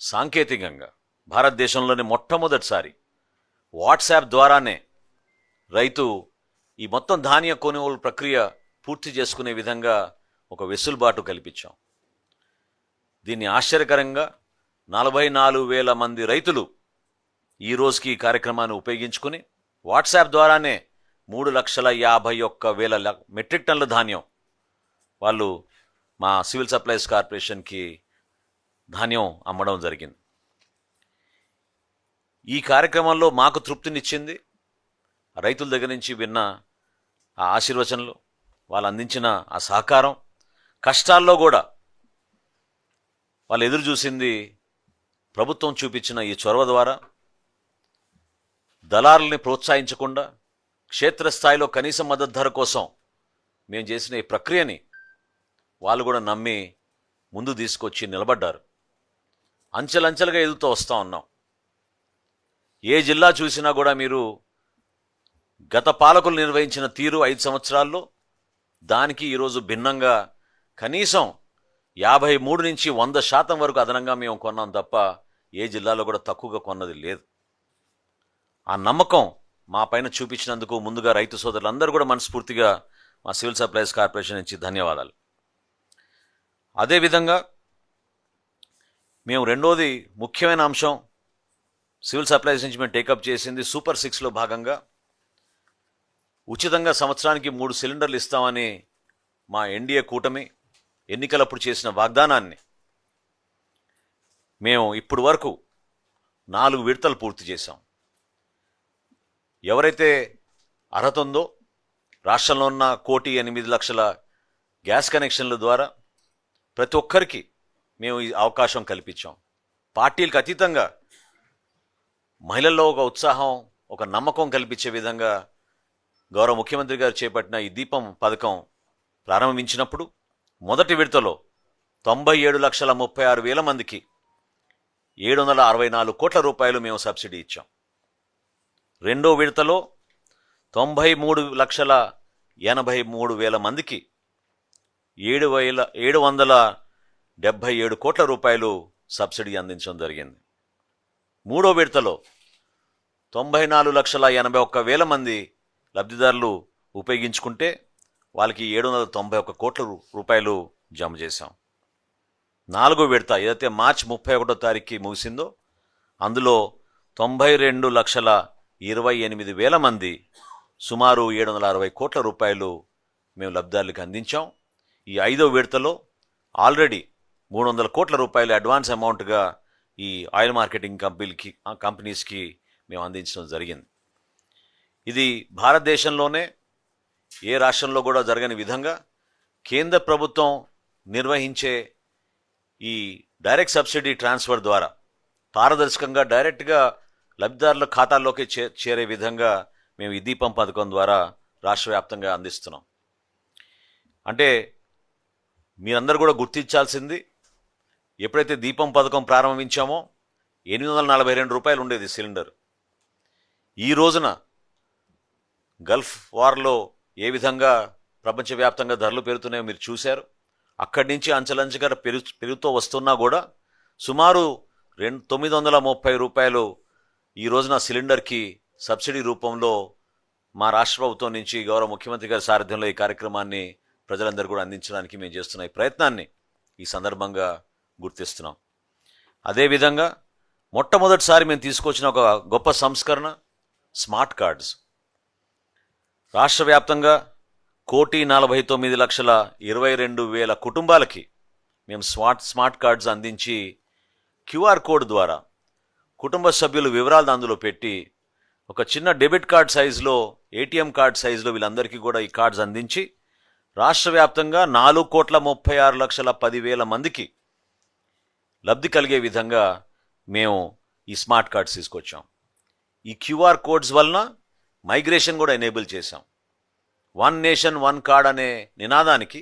సాంకేతికంగా భారతదేశంలోని మొట్టమొదటిసారి వాట్సాప్ ద్వారానే రైతు ఈ మొత్తం ధాన్య కొనుగోలు ప్రక్రియ పూర్తి చేసుకునే విధంగా ఒక వెసులుబాటు కల్పించాం. దీన్ని ఆశ్చర్యకరంగా 44,000 మంది రైతులు ఈ రోజుకి ఈ కార్యక్రమాన్ని ఉపయోగించుకుని వాట్సాప్ ద్వారానే 3,51,000 మెట్రిక్ టన్నుల ధాన్యం వాళ్ళు మా సివిల్ సప్లైస్ కార్పొరేషన్కి ధాన్యం అమ్మడం జరిగింది. ఈ కార్యక్రమంలో మాకు తృప్తినిచ్చింది రైతుల దగ్గర నుంచి విన్న ఆ ఆశీర్వచనలు, వాళ్ళు అందించిన ఆ సహకారం. కష్టాల్లో కూడా వాళ్ళు ఎదురు చూసింది ప్రభుత్వం చూపించిన ఈ చొరవ ద్వారా. దళారుల్ని ప్రోత్సహించకుండా క్షేత్రస్థాయిలో కనీస మద్దతు ధర కోసం మేము చేసిన ఈ ప్రక్రియని వాళ్ళు కూడా నమ్మి ముందు తీసుకొచ్చి నిలబడ్డారు. అంచెలంచెలుగా ఎదుగుతూ వస్తూ ఉన్నాం. ఏ జిల్లా చూసినా కూడా మీరు గత పాలకులు నిర్వహించిన తీరు 5 సంవత్సరాల్లో దానికి ఈరోజు భిన్నంగా కనీసం 53 నుంచి 100% వరకు అదనంగా మేము కొన్నాం తప్ప ఏ జిల్లాలో కూడా తక్కువగా కొన్నది లేదు. ఆ నమ్మకం మా పైన చూపించినందుకు ముందుగా రైతు సోదరులందరూ కూడా మనస్ఫూర్తిగా మా సివిల్ సప్లైస్ కార్పొరేషన్ నుంచి ధన్యవాదాలు. అదేవిధంగా మేము రెండోది ముఖ్యమైన అంశం సివిల్ సప్లైస్ నుంచి మేము టేకప్ చేసింది సూపర్ 6లో భాగంగా ఉచితంగా సంవత్సరానికి 3 సిలిండర్లు ఇస్తామని మా ఎన్డీఏ కూటమి ఎన్నికలప్పుడు చేసిన వాగ్దానాన్ని మేము ఇప్పుడు వరకు 4 విడతలు పూర్తి చేశాం. ఎవరైతే అర్హత ఉందో రాష్ట్రంలో ఉన్న 1,08,00,000 గ్యాస్ కనెక్షన్ల ద్వారా ప్రతి ఒక్కరికి మేము ఈ అవకాశం కల్పించాం. పార్టీలకు అతీతంగా మహిళల్లో ఒక ఉత్సాహం, ఒక నమ్మకం కల్పించే విధంగా గౌరవ ముఖ్యమంత్రి గారు చేపట్టిన ఈ దీపం పథకం ప్రారంభించినప్పుడు మొదటి విడతలో 97,36,000 మందికి 764 కోట్ల రూపాయలు మేము సబ్సిడీ ఇచ్చాం. రెండో విడతలో 93,83,000 మందికి 777 కోట్ల రూపాయలు సబ్సిడీ అందించడం జరిగింది. మూడో విడతలో 94,81,000 మంది లబ్ధిదారులు ఉపయోగించుకుంటే వాళ్ళకి 791 కోట్ల రూపాయలు జమ చేశాం. నాలుగో విడత ఏదైతే మార్చి 31వ తారీఖుకి ముగిసిందో అందులో 92,28,000 మంది సుమారు 760 కోట్ల రూపాయలు మేము లబ్ధిదారులకు అందించాం. ఈ ఐదో విడతలో ఆల్రెడీ 300 కోట్ల రూపాయలు అడ్వాన్స్ అమౌంట్గా ఈ ఆయిల్ మార్కెటింగ్ కంపెనీస్కి మేము అందించడం జరిగింది. ఇది భారతదేశంలోనే ఏ రాష్ట్రంలో కూడా జరగని విధంగా కేంద్ర ప్రభుత్వం నిర్వహించే ఈ డైరెక్ట్ సబ్సిడీ ట్రాన్స్ఫర్ ద్వారా పారదర్శకంగా డైరెక్ట్గా లబ్ధిదారుల ఖాతాల్లోకి చేరే విధంగా మేము ఈ దీపం పథకం ద్వారా రాష్ట్ర వ్యాప్తంగా అందిస్తున్నాం. అంటే మీరందరూ కూడా గుర్తించాల్సింది, ఎప్పుడైతే దీపం పథకం ప్రారంభించామో 842 రూపాయలు ఉండేది సిలిండర్. ఈ రోజున గల్ఫ్ వార్లో ఏ విధంగా ప్రపంచవ్యాప్తంగా ధరలు పెరుగుతున్నాయో మీరు చూశారు. అక్కడి నుంచి అంచెలంచెగా పెరుగుతూ వస్తున్నా కూడా సుమారు 930 రూపాయలు ఈ రోజున సిలిండర్కి సబ్సిడీ రూపంలో మా రాష్ట్ర ప్రభుత్వం నుంచి గౌరవ ముఖ్యమంత్రి గారి సారథ్యంలో ఈ కార్యక్రమాన్ని ప్రజలందరూ కూడా అందించడానికి మేము చేస్తున్న ఈ ప్రయత్నాన్ని ఈ సందర్భంగా గుర్తిస్తున్నాం. అదేవిధంగా మొట్టమొదటిసారి మేము తీసుకొచ్చిన ఒక గొప్ప సంస్కరణ స్మార్ట్ కార్డ్స్. రాష్ట్ర వ్యాప్తంగా 1,49,22,000 కుటుంబాలకి మేము స్మార్ట్ కార్డ్స్ అందించి క్యూఆర్ కోడ్ ద్వారా కుటుంబ సభ్యుల వివరాలు అందులో పెట్టి ఒక చిన్న డెబిట్ కార్డ్ సైజులో, ఏటీఎం కార్డ్ సైజులో వీళ్ళందరికీ కూడా ఈ కార్డ్స్ అందించి రాష్ట్ర వ్యాప్తంగా 4,36,10,000 మందికి లబ్ధి కలిగే విధంగా మేము ఈ స్మార్ట్ కార్డ్స్ తీసుకొచ్చాం. ఈ క్యూఆర్ కోడ్స్ వలన మైగ్రేషన్ కూడా ఎనేబుల్ చేశాం. 1 నేషన్ 1 కార్డ్ అనే నినాదానికి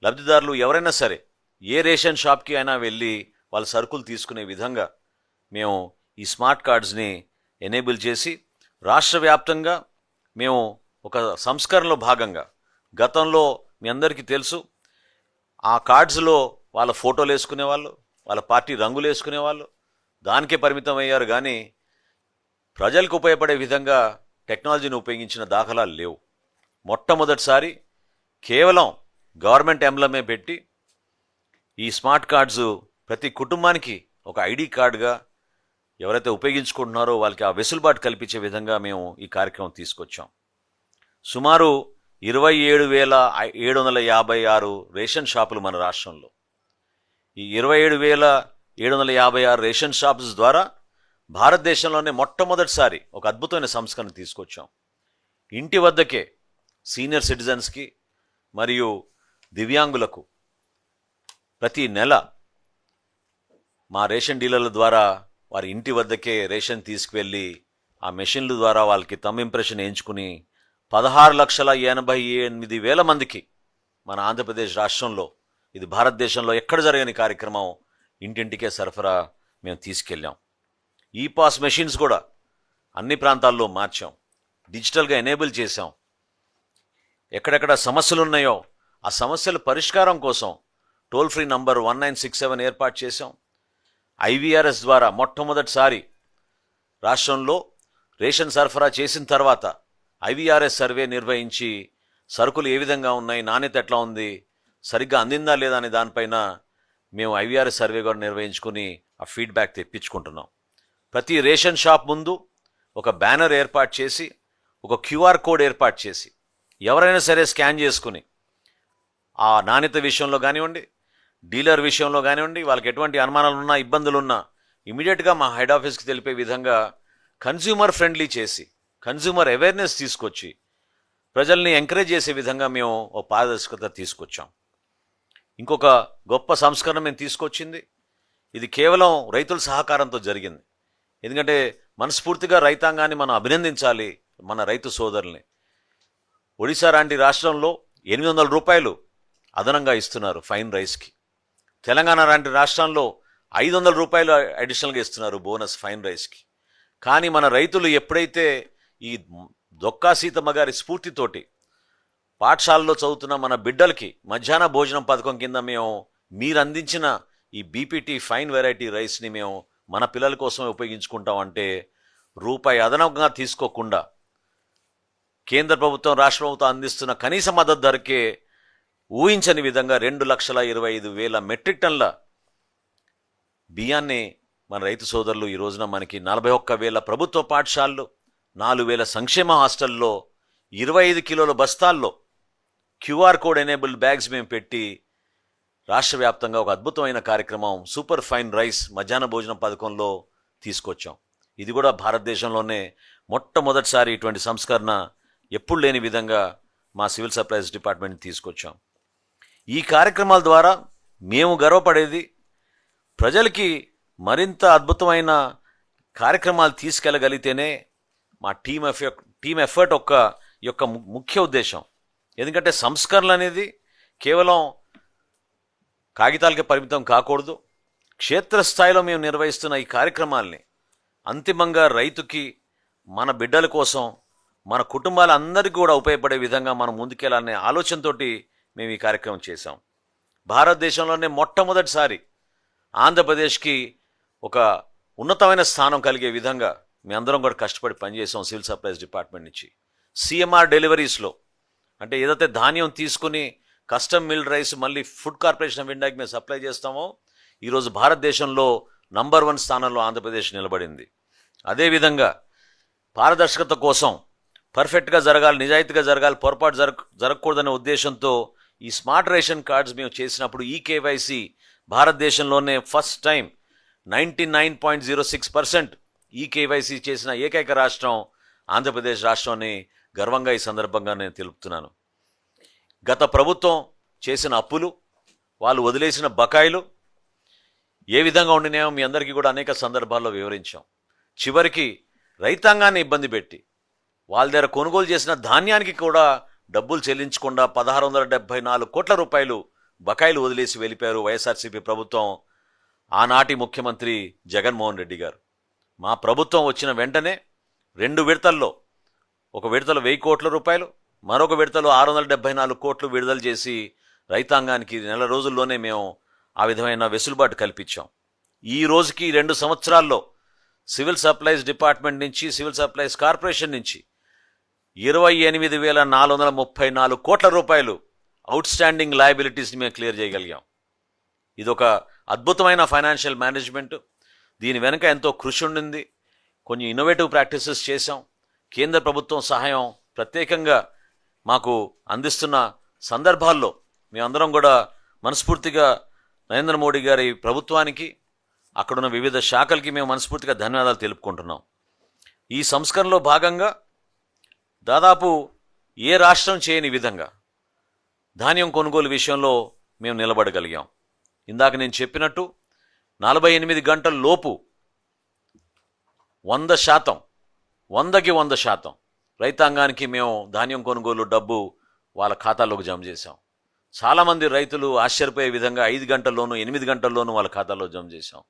లబ్ధిదారులు ఎవరైనా సరే ఏ రేషన్ షాప్కి అయినా వెళ్ళి వాళ్ళ సరుకులు తీసుకునే విధంగా మేము ఈ స్మార్ట్ కార్డ్స్ని ఎనేబుల్ చేసి రాష్ట్ర వ్యాప్తంగా మేము ఒక సంస్కరణలో భాగంగా, గతంలో మీ అందరికీ తెలుసు, ఆ కార్డ్స్లో వాళ్ళ ఫోటోలు వేసుకునేవాళ్ళు, వాళ్ళ పార్టీ రంగులు వేసుకునేవాళ్ళు దానికే పరిమితం అయ్యారు. కానీ ప్రజలకు ఉపయోగపడే విధంగా టెక్నాలజీని ఉపయోగించిన దాఖలాలు లేవు. మొట్టమొదటిసారి కేవలం గవర్నమెంట్ ఎంబ్లమే పెట్టి ఈ స్మార్ట్ కార్డ్స్ ప్రతి కుటుంబానికి ఒక ఐడి కార్డుగా ఎవరైతే ఉపయోగించుకుంటున్నారో వాళ్ళకి ఆ వెసులుబాటు కల్పించే విధంగా మేము ఈ కార్యక్రమం తీసుకొచ్చాం. సుమారు 27,756 రేషన్ షాపులు మన రాష్ట్రంలో. ఈ 27,756 రేషన్ షాప్స్ ద్వారా భారతదేశంలోనే మొట్టమొదటిసారి ఒక అద్భుతమైన సంస్కరణ తీసుకొచ్చాం. ఇంటి వద్దకే సీనియర్ సిటిజన్స్కి మరియు దివ్యాంగులకు ప్రతి నెల మా రేషన్ డీలర్ల ద్వారా వారి ఇంటి వద్దకే రేషన్ తీసుకువెళ్ళి ఆ మెషిన్ల ద్వారా వాళ్ళకి తమ్ ఇంప్రెషన్ వేయించుకుని 16,88,000 మందికి మన ఆంధ్రప్రదేశ్ రాష్ట్రంలో, ఇది భారతదేశంలో ఎక్కడ జరగని కార్యక్రమం, ఇంటింటికే సరఫరా మేము తీసుకెళ్ళాం. ఈ పాస్ మెషిన్స్ కూడా అన్ని ప్రాంతాల్లో మార్చాం, డిజిటల్గా ఎనేబుల్ చేశాం. ఎక్కడెక్కడ సమస్యలు ఉన్నాయో ఆ సమస్యల పరిష్కారం కోసం టోల్ ఫ్రీ నంబర్ 1967 ఏర్పాటు చేశాం. IVRS ద్వారా మొట్టమొదటిసారి రాష్ట్రంలో రేషన్ సరఫరా చేసిన తర్వాత IVRS సర్వే నిర్వహించి సరుకులు ఏ విధంగా ఉన్నాయి, నాణ్యత ఎట్లా ఉంది, సరిగ్గా అందిందా లేదా అనే దానిపైన మేము IVRS సర్వే కూడా నిర్వహించుకుని ఆ ఫీడ్బ్యాక్ తెప్పించుకుంటున్నాం. ప్రతి రేషన్ షాప్ ముందు ఒక బ్యానర్ ఏర్పాటు చేసి ఒక QR కోడ్ ఏర్పాటు చేసి ఎవరైనా సరే స్కాన్ చేసుకుని ఆ నాణ్యత విషయంలో కానివ్వండి, డీలర్ విషయంలో కానివ్వండి, వాళ్ళకి ఎటువంటి అనుమానాలు ఉన్నా, ఇబ్బందులు ఉన్నా ఇమీడియట్గా మా హెడ్ ఆఫీస్కి తెలిపే విధంగా కన్స్యూమర్ ఫ్రెండ్లీ చేసి, కన్స్యూమర్ అవేర్నెస్ తీసుకొచ్చి ప్రజల్ని ఎంకరేజ్ చేసే విధంగా మేము ఓ పారదర్శకత తీసుకొచ్చాం. ఇంకొక గొప్ప సంస్కరణ మేము తీసుకొచ్చింది, ఇది కేవలం రైతుల సహకారంతో జరిగింది. ఎందుకంటే మనస్ఫూర్తిగా రైతాంగాన్ని మనం అభినందించాలి, మన రైతు సోదరుల్ని. ఒడిశా లాంటి రాష్ట్రంలో 800 రూపాయలు అదనంగా ఇస్తున్నారు ఫైన్ రైస్కి. తెలంగాణ లాంటి రాష్ట్రంలో 500 రూపాయలు అడిషనల్గా ఇస్తున్నారు బోనస్ ఫైన్ రైస్కి. కానీ మన రైతులు ఎప్పుడైతే ఈ దొక్కా సీతమ్మ గారి స్ఫూర్తితోటి పాఠశాలలో చదువుతున్న మన బిడ్డలకి మధ్యాహ్న భోజనం పథకం కింద మేము మీరు అందించిన ఈ BPT ఫైన్ వెరైటీ రైస్ని మేము మన పిల్లల కోసమే ఉపయోగించుకుంటామంటే రూపాయి అదనంగా తీసుకోకుండా కేంద్ర ప్రభుత్వం, రాష్ట్ర ప్రభుత్వం అందిస్తున్న కనీస మద్దతు ధరకే ఊహించని విధంగా 2,25,000 మెట్రిక్ టన్ల బియ్యాన్ని మన రైతు సోదరులు ఈ రోజున మనకి 41,000 ప్రభుత్వ పాఠశాలలు, 4,000 సంక్షేమ హాస్టల్లో 25 కిలోల బస్తాల్లో QR కోడ్ ఎనేబుల్ బ్యాగ్స్ మేము పెట్టి రాష్ట్ర వ్యాప్తంగా ఒక అద్భుతమైన కార్యక్రమం సూపర్ ఫైన్ రైస్ మధ్యాహ్న భోజనం పథకంలో తీసుకొచ్చాం. ఇది కూడా భారతదేశంలోనే మొట్టమొదటిసారి ఇటువంటి సంస్కరణ ఎప్పుడు లేని విధంగా మా సివిల్ సప్లైస్ డిపార్ట్మెంట్ తీసుకొచ్చాం. ఈ కార్యక్రమాల ద్వారా మేము గర్వపడేది ప్రజలకి మరింత అద్భుతమైన కార్యక్రమాలు తీసుకెళ్ళగలిగితేనే మా టీమ్ ఎఫర్ట్ యొక్క ముఖ్య ఉద్దేశం. ఎందుకంటే సంస్కరణలు అనేది కేవలం కాగితాలకే పరిమితం కాకూడదు. క్షేత్రస్థాయిలో మేము నిర్వహిస్తున్న ఈ కార్యక్రమాల్ని అంతిమంగా రైతుకి, మన బిడ్డల కోసం, మన కుటుంబాలందరికీ కూడా ఉపయోగపడే విధంగా మనం ముందుకెళ్ళాలనే ఆలోచనతోటి మేము ఈ కార్యక్రమం చేశాం. భారతదేశంలోనే మొట్టమొదటిసారి ఆంధ్రప్రదేశ్కి ఒక ఉన్నతమైన స్థానం కలిగే విధంగా మీ అందరం కూడా కష్టపడి పనిచేసాం సివిల్ సప్లైస్ డిపార్ట్మెంట్ నుంచి. CMR డెలివరీస్లో అంటే ఏదైతే ధాన్యం తీసుకుని కస్టమ్ మిల్డ్ రైస్ మళ్ళీ ఫుడ్ కార్పొరేషన్ ఆఫ్ ఇండియాకి మేము సప్లై చేస్తామో ఈరోజు భారతదేశంలో నంబర్ 1 స్థానంలో ఆంధ్రప్రదేశ్ నిలబడింది. అదేవిధంగా పారదర్శకత కోసం పర్ఫెక్ట్గా జరగాలి, నిజాయితీగా జరగాలి, పొరపాటు జరగకూడదనే ఉద్దేశంతో ఈ స్మార్ట్ రేషన్ కార్డ్స్ మేము చేసినప్పుడు ఈ KYC భారతదేశంలోనే ఫస్ట్ టైం 99.06% ఈ KYC చేసిన ఏకైక రాష్ట్రం ఆంధ్రప్రదేశ్ రాష్ట్రాన్ని గర్వంగా ఈ సందర్భంగా నేను తెలుపుతున్నాను. గత ప్రభుత్వం చేసిన అప్పులు, వాళ్ళు వదిలేసిన బకాయిలు ఏ విధంగా ఉండినాయో మీ అందరికీ కూడా అనేక సందర్భాల్లో వివరించాం. చివరికి రైతాంగాన్ని ఇబ్బంది పెట్టి వాళ్ళ దగ్గర కొనుగోలు చేసిన ధాన్యానికి కూడా డబ్బులు చెల్లించకుండా 1,674 కోట్ల రూపాయలు బకాయిలు వదిలేసి వెళ్ళిపోయారు వైఎస్ఆర్సీపీ ప్రభుత్వం, ఆనాటి ముఖ్యమంత్రి జగన్మోహన్ రెడ్డి గారు. మా ప్రభుత్వం వచ్చిన వెంటనే 2 విడతల్లో, ఒక విడతలో 1,000 కోట్ల రూపాయలు, మరొక విడతలో 674 కోట్లు విడుదల చేసి రైతాంగానికి నెల రోజుల్లోనే మేము ఆ విధమైన వెసులుబాటు కల్పించాం. ఈ రోజుకి 2 సంవత్సరాల్లో సివిల్ సప్లైస్ డిపార్ట్మెంట్ నుంచి, సివిల్ సప్లైస్ కార్పొరేషన్ నుంచి 28,434 కోట్ల రూపాయలు అవుట్ స్టాండింగ్ లయబిలిటీస్ని మేము క్లియర్ చేయగలిగాం. ఇదొక అద్భుతమైన ఫైనాన్షియల్ మేనేజ్మెంట్. దీని వెనుక ఎంతో కృషి ఉండింది. కొన్ని ఇన్నోవేటివ్ ప్రాక్టీసెస్ చేశాం. కేంద్ర ప్రభుత్వం సహాయం ప్రత్యేకంగా మాకు అందిస్తున్న సందర్భాల్లో మేమందరం కూడా మనస్ఫూర్తిగా నరేంద్ర మోడీ గారి ప్రభుత్వానికి, అక్కడున్న వివిధ శాఖలకి మేము మనస్ఫూర్తిగా ధన్యవాదాలు తెలుపుకుంటున్నాం. ఈ సంస్కరణలో భాగంగా దాదాపు ఏ రాష్ట్రం చేయని విధంగా ధాన్యం కొనుగోలు విషయంలో మేము నిలబడగలిగాం. ఇందాక నేను చెప్పినట్టు 48 గంటల లోపు 100%, 100కి 100% రైతాంగానికి మేము ధాన్యం కొనుగోలు డబ్బు వాళ్ళ ఖాతాల్లోకి జమ చేశాం. చాలామంది రైతులు ఆశ్చర్యపోయే విధంగా 5 గంటల్లోనూ 8 గంటల్లోనూ వాళ్ళ ఖాతాలో జమ చేశాం.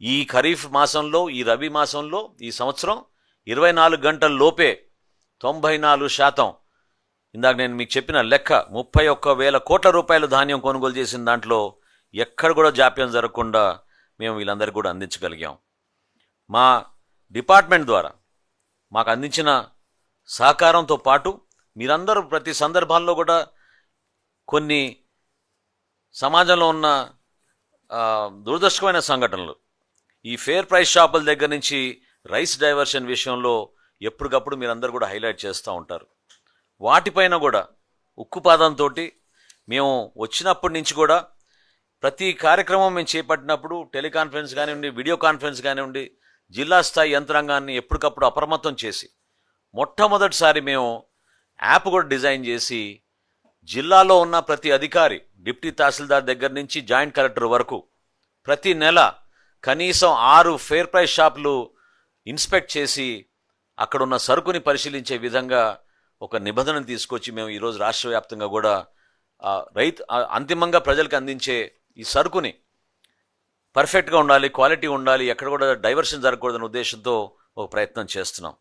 ఈ ఖరీఫ్ మాసంలో, ఈ రబీ మాసంలో ఈ సంవత్సరం 24 గంటల లోపే 94%, ఇందాక నేను మీకు చెప్పిన లెక్క 31,000 కోట్ల రూపాయలు ధాన్యం కొనుగోలు చేసిన దాంట్లో ఎక్కడ కూడా జాప్యం జరగకుండా మేము వీళ్ళందరికీ కూడా అందించగలిగాం. మా డిపార్ట్మెంట్ ద్వారా మాకు అందించిన సహకారంతో పాటు మీరందరూ ప్రతి సందర్భాల్లో కూడా కొన్ని సమాజంలో ఉన్న దురదృష్టకరమైన సంఘటనలు, ఈ ఫేర్ ప్రైస్ షాపుల దగ్గర నుంచి రైస్ డైవర్షన్ విషయంలో ఎప్పటికప్పుడు మీరందరూ కూడా హైలైట్ చేస్తూ ఉంటారు. వాటిపైన కూడా ఉక్కుపాదంతో మేము వచ్చినప్పటి నుంచి కూడా ప్రతి కార్యక్రమం మేము చేపట్టినప్పుడు టెలికాన్ఫరెన్స్ కానివ్వండి, వీడియో కాన్ఫరెన్స్ కానివ్వండి, జిల్లా స్థాయి యంత్రాంగాన్ని ఎప్పటికప్పుడు అప్రమత్తం చేసి మొట్టమొదటిసారి మేము యాప్ కూడా డిజైన్ చేసి జిల్లాలో ఉన్న ప్రతి అధికారి, డిప్టీ తహసీల్దార్ దగ్గర నుంచి జాయింట్ కలెక్టర్ వరకు ప్రతి నెల కనీసం 6 ఫేర్ ప్రైస్ షాపులు ఇన్స్పెక్ట్ చేసి అక్కడున్న సరుకుని పరిశీలించే విధంగా ఒక నిబంధనను తీసుకొచ్చి మేము ఈరోజు రాష్ట్ర వ్యాప్తంగా కూడా అంతిమంగా ప్రజలకు అందించే ఈ సరుకుని పర్ఫెక్ట్గా ఉండాలి, క్వాలిటీ ఉండాలి, ఎక్కడ కూడా డైవర్షన్ జరగకూడదనే ఉద్దేశంతో ఒక ప్రయత్నం చేస్తున్నాం.